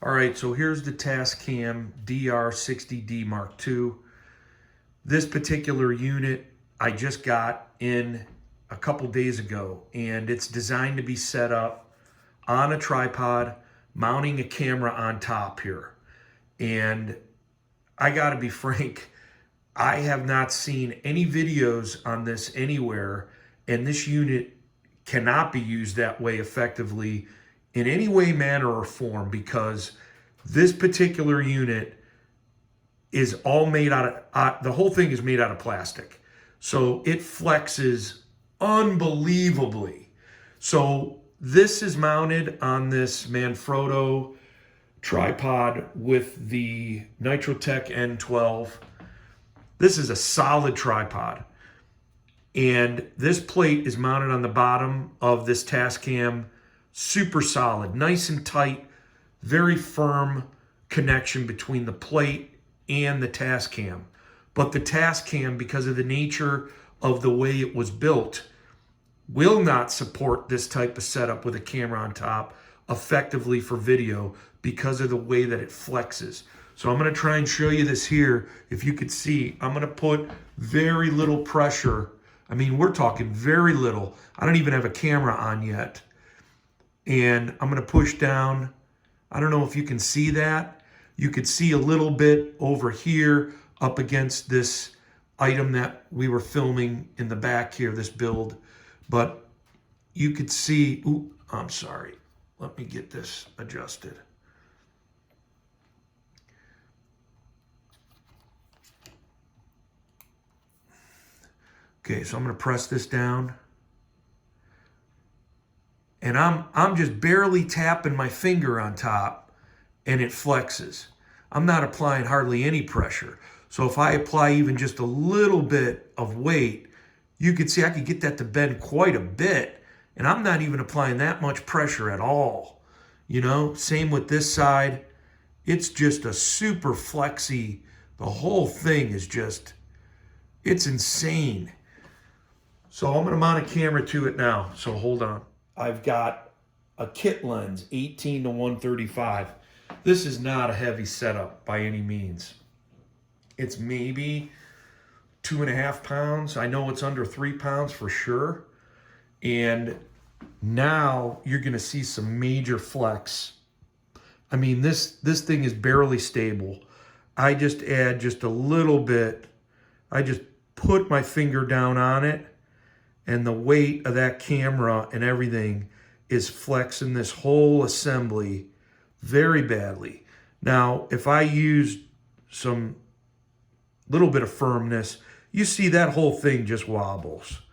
All right, so here's the TASCAM DR-60D MII. This particular unit I just got in a couple days ago, and it's designed to be set up on a tripod, mounting a camera on top here. And I gotta be frank, I have not seen any videos on this anywhere, and this unit cannot be used that way effectively in any way, manner, or form, because this particular unit is all made out of, the whole thing is made out of plastic. So it flexes unbelievably. So this is mounted on this Manfrotto tripod with the Nitrotech N12. This is a solid tripod. And this plate is mounted on the bottom of this TASCAM, super solid, nice and tight, very firm connection between the plate and the TASCAM. But the TASCAM, because of the nature of the way it was built, will not support this type of setup with a camera on top effectively for video because of the way that it flexes. So I'm going to try and show you this here. If you could see, I'm going to put very little pressure. I mean, we're talking very little. I don't even have a camera on yet. And I'm going to push down. I don't know if you can see that. You could see a little bit over here up against this item that we were filming in the back here, this build. But you could see, ooh, I'm sorry. Let me get this adjusted. Okay, so I'm going to press this down. And I'm just barely tapping my finger on top, and it flexes. I'm not applying hardly any pressure. So if I apply even just a little bit of weight, you could see I could get that to bend quite a bit, and I'm not even applying that much pressure at all. You know, same with this side. It's just a super flexy, the whole thing is just, it's insane. So I'm gonna mount a camera to it now, so hold on. I've got a kit lens, 18 to 135. This is not a heavy setup by any means. It's maybe 2.5 pounds. I know it's under 3 pounds for sure. And now you're gonna see some major flex. I mean, this thing is barely stable. I just add just a little bit. I just put my finger down on it, and the weight of that camera and everything is flexing this whole assembly very badly. Now, if I use some little bit of firmness, you see that whole thing just wobbles.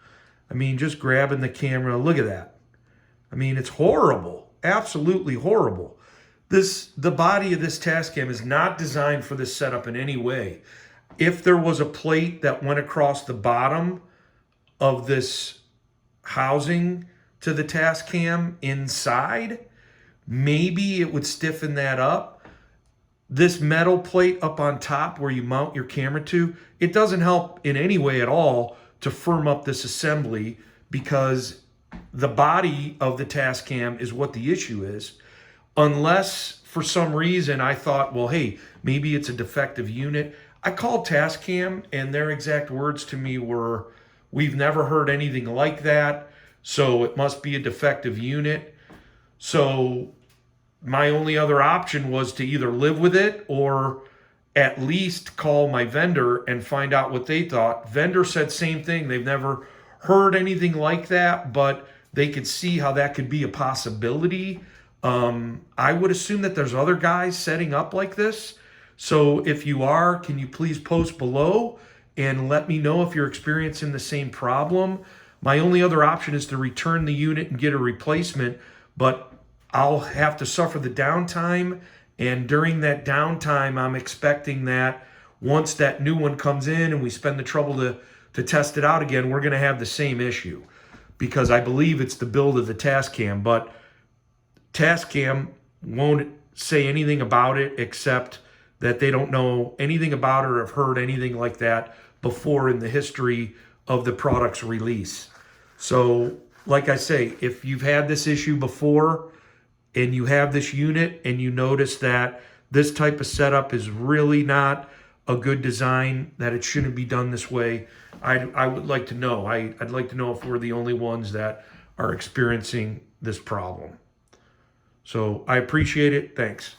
I mean, just grabbing the camera, look at that. I mean, it's horrible, absolutely horrible. The body of this TASCAM is not designed for this setup in any way. If there was a plate that went across the bottom of this housing to the TASCAM inside, maybe it would stiffen that up. This metal plate up on top where you mount your camera to, it doesn't help in any way at all to firm up this assembly, because the body of the TASCAM is what the issue is. Unless for some reason I thought, well, hey, maybe it's a defective unit. I called TASCAM and their exact words to me were, we've never heard anything like that, so it must be a defective unit. So my only other option was to either live with it or at least call my vendor and find out what they thought. Vendor said same thing. They've never heard anything like that, but they could see how that could be a possibility. I would assume that there's other guys setting up like this. So if you are, can you please post below and let me know if you're experiencing the same problem. My only other option is to return the unit and get a replacement, but I'll have to suffer the downtime. And during that downtime, I'm expecting that once that new one comes in and we spend the trouble to test it out again, we're going to have the same issue, because I believe it's the build of the TASCAM. But TASCAM won't say anything about it except that they don't know anything about it or have heard anything like that before in the history of the product's release. So, like I say, if you've had this issue before, and you have this unit and you notice that this type of setup is really not a good design, that it shouldn't be done this way, I would like to know. I'd like to know if we're the only ones that are experiencing this problem. So I appreciate it. Thanks.